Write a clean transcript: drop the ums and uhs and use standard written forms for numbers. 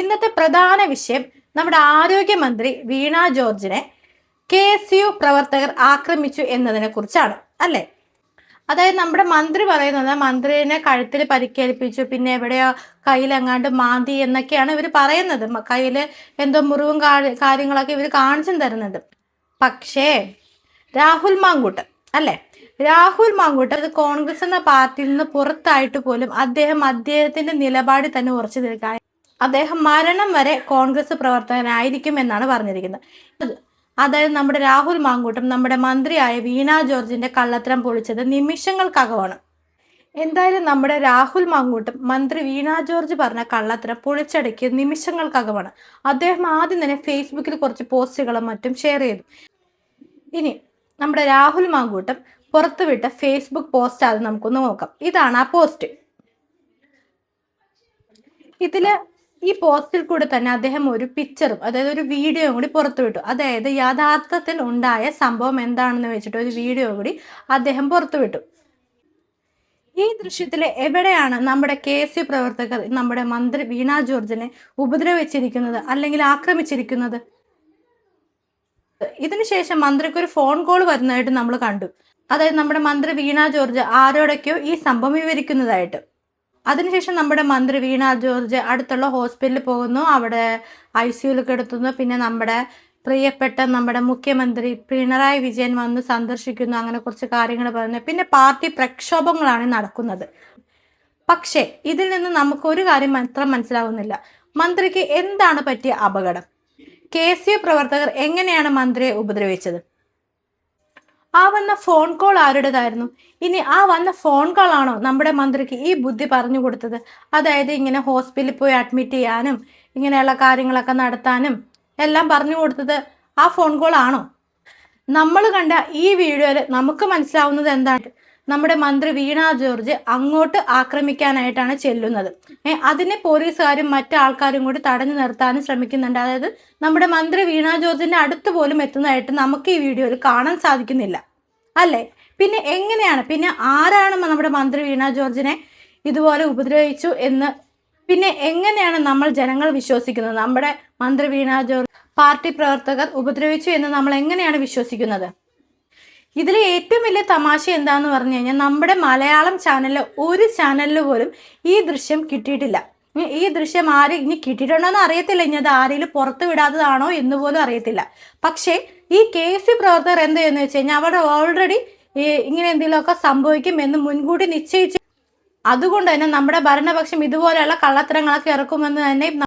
ഇന്നത്തെ പ്രധാന വിഷയം നമ്മുടെ ആരോഗ്യമന്ത്രി വീണ ജോർജിനെ KSU പ്രവർത്തകർ ആക്രമിച്ചു എന്നതിനെ കുറിച്ചാണ് അല്ലെ. അതായത് നമ്മുടെ മന്ത്രി പറയുന്നത് മന്ത്രിനെ കഴുത്തിൽ പരിക്കേൽപ്പിച്ചു, പിന്നെ എവിടെയോ കയ്യിലെങ്ങാണ്ട് മാന്തി എന്നൊക്കെയാണ് ഇവർ പറയുന്നത്. കയ്യിൽ എന്തോ മുറിവും കാര്യങ്ങളൊക്കെ ഇവർ കാണിച്ചും തരുന്നുണ്ട്. പക്ഷേ രാഹുൽ മാങ്കൂട്ടം അല്ലെ, രാഹുൽ മാങ്കൂട്ടം ഇത് കോൺഗ്രസ് എന്ന പാർട്ടിയിൽ നിന്ന് പുറത്തായിട്ട് പോലും അദ്ദേഹത്തിന്റെ നിലപാടിൽ തന്നെ ഉറച്ചു നിൽക്കാൻ, അദ്ദേഹം മരണം വരെ കോൺഗ്രസ് പ്രവർത്തകനായിരിക്കും എന്നാണ് പറഞ്ഞിരിക്കുന്നത്. അതായത് നമ്മുടെ രാഹുൽ മാങ്കൂട്ടം നമ്മുടെ മന്ത്രിയായ വീണ ജോർജിന്റെ കള്ളത്തരം പൊളിച്ചത് നിമിഷങ്ങൾക്കകമാണ്. എന്തായാലും നമ്മുടെ രാഹുൽ മാങ്കൂട്ടം മന്ത്രി വീണ ജോർജ് പറഞ്ഞ കള്ളത്തരം പൊളിച്ചടക്കിയ നിമിഷങ്ങൾക്കകമാണ്. അദ്ദേഹം ആദ്യം തന്നെ ഫേസ്ബുക്കിൽ കുറച്ച് പോസ്റ്റുകളും മറ്റും ഷെയർ ചെയ്തു. ഇനി നമ്മുടെ രാഹുൽ മാങ്കൂട്ടം പുറത്തുവിട്ട ഫേസ്ബുക്ക് പോസ്റ്റ് അത് നമുക്കൊന്ന് നോക്കാം. ഇതാണ് ആ പോസ്റ്റ്. ഈ പോസ്റ്റിൽ കൂടെ തന്നെ അദ്ദേഹം ഒരു പിക്ചറും, അതായത് ഒരു വീഡിയോയും കൂടി പുറത്തുവിട്ടു. അതായത് യഥാർത്ഥത്തിൽ ഉണ്ടായ സംഭവം എന്താണെന്ന് വെച്ചിട്ട് ഒരു വീഡിയോ കൂടി അദ്ദേഹം പുറത്തുവിട്ടു. ഈ ദൃശ്യത്തിൽ എവിടെയാണ് നമ്മുടെ KSU പ്രവർത്തകർ നമ്മുടെ മന്ത്രി വീണ ജോർജിനെ ഉപദ്രവിച്ചിരിക്കുന്നത് അല്ലെങ്കിൽ ആക്രമിച്ചിരിക്കുന്നത്? ഇതിനുശേഷം മന്ത്രിക്ക് ഒരു ഫോൺ കോൾ വരുന്നതായിട്ട് നമ്മൾ കണ്ടു. അതായത് നമ്മുടെ മന്ത്രി വീണ ജോർജ് ആരോടൊക്കെയോ ഈ സംഭവം വിവരിക്കുന്നതായിട്ട്. അതിനുശേഷം നമ്മുടെ മന്ത്രി വീണ ജോർജ് അടുത്തുള്ള ഹോസ്പിറ്റലിൽ പോകുന്നു, അവിടെ ICUയിൽ കിടത്തുന്നു. പിന്നെ നമ്മുടെ പ്രിയപ്പെട്ട നമ്മുടെ മുഖ്യമന്ത്രി പിണറായി വിജയൻ വന്ന് സന്ദർശിക്കുന്നു. അങ്ങനെ കുറച്ച് കാര്യങ്ങൾ പറയുന്നു. പിന്നെ പാർട്ടി പ്രക്ഷോഭങ്ങളാണ് നടക്കുന്നത്. പക്ഷേ ഇതിൽ നിന്ന് നമുക്ക് ഒരു കാര്യം മാത്രം മനസ്സിലാവുന്നില്ല, മന്ത്രിക്ക് എന്താണ് പറ്റിയ അപകടം? KSU പ്രവർത്തകർ എങ്ങനെയാണ് മന്ത്രിയെ ഉപദ്രവിച്ചത്? ആ വന്ന ഫോൺ കോൾ ആരുടേതായിരുന്നു? ഇനി ആ വന്ന ഫോൺ കോൾ ആണോ നമ്മുടെ മന്ത്രിക്ക് ഈ ബുദ്ധി പറഞ്ഞു കൊടുത്തത്? അതായത് ഇങ്ങനെ ഹോസ്പിറ്റലിൽ പോയി അഡ്മിറ്റ് ചെയ്യാനും ഇങ്ങനെയുള്ള കാര്യങ്ങളൊക്കെ നടത്താനും എല്ലാം പറഞ്ഞു കൊടുത്തത് ആ ഫോൺ കോൾ ആണോ? നമ്മൾ കണ്ട ഈ വീഡിയോയിൽ നമുക്ക് മനസ്സിലാവുന്നത് എന്താണ്? നമ്മുടെ മന്ത്രി വീണ ജോർജ് അങ്ങോട്ട് ആക്രമിക്കാനായിട്ടാണ് ചെല്ലുന്നത്. അതിനെ പോലീസുകാരും മറ്റു ആൾക്കാരും കൂടി തടഞ്ഞു നിർത്താനും ശ്രമിക്കുന്നുണ്ട്. അതായത് നമ്മുടെ മന്ത്രി വീണ ജോർജിന്റെ അടുത്ത് പോലും എത്തുന്നതായിട്ട് നമുക്ക് ഈ വീഡിയോയിൽ കാണാൻ സാധിക്കുന്നില്ല അല്ലേ. പിന്നെ എങ്ങനെയാണ്, പിന്നെ ആരാണ് നമ്മുടെ മന്ത്രി വീണ ജോർജിനെ ഇതുപോലെ ഉപദ്രവിച്ചു എന്ന് പിന്നെ എങ്ങനെയാണ് നമ്മൾ ജനങ്ങൾ വിശ്വസിക്കുന്നത്? നമ്മുടെ മന്ത്രി വീണ ജോർജ് പാർട്ടി പ്രവർത്തകർ ഉപദ്രവിച്ചു എന്ന് നമ്മൾ എങ്ങനെയാണ് വിശ്വസിക്കുന്നത്? ഇതിൽ ഏറ്റവും വലിയ തമാശ എന്താന്ന് പറഞ്ഞു കഴിഞ്ഞാൽ നമ്മുടെ മലയാളം ചാനലിൽ ഒരു ചാനലിൽ പോലും ഈ ദൃശ്യം കിട്ടിയിട്ടില്ല. ഈ ദൃശ്യം ഇനി കിട്ടിയിട്ടുണ്ടോന്ന് അറിയത്തില്ല, ഇനി അത് ആരെങ്കിലും പുറത്ത് വിടാത്തതാണോ എന്ന് പോലും അറിയത്തില്ല. പക്ഷേ ഈ KSU പ്രവർത്തകർ എന്ത് ചെയ്യുന്നു വെച്ച് കഴിഞ്ഞാൽ അവിടെ ഓൾറെഡി ഇങ്ങനെ എന്തെങ്കിലുമൊക്കെ സംഭവിക്കും എന്ന് മുൻകൂട്ടി നിശ്ചയിച്ച്, അതുകൊണ്ട് തന്നെ നമ്മുടെ ഭരണപക്ഷം ഇതുപോലെയുള്ള കള്ളത്തരങ്ങളൊക്കെ ഇറക്കുമെന്ന് തന്നെ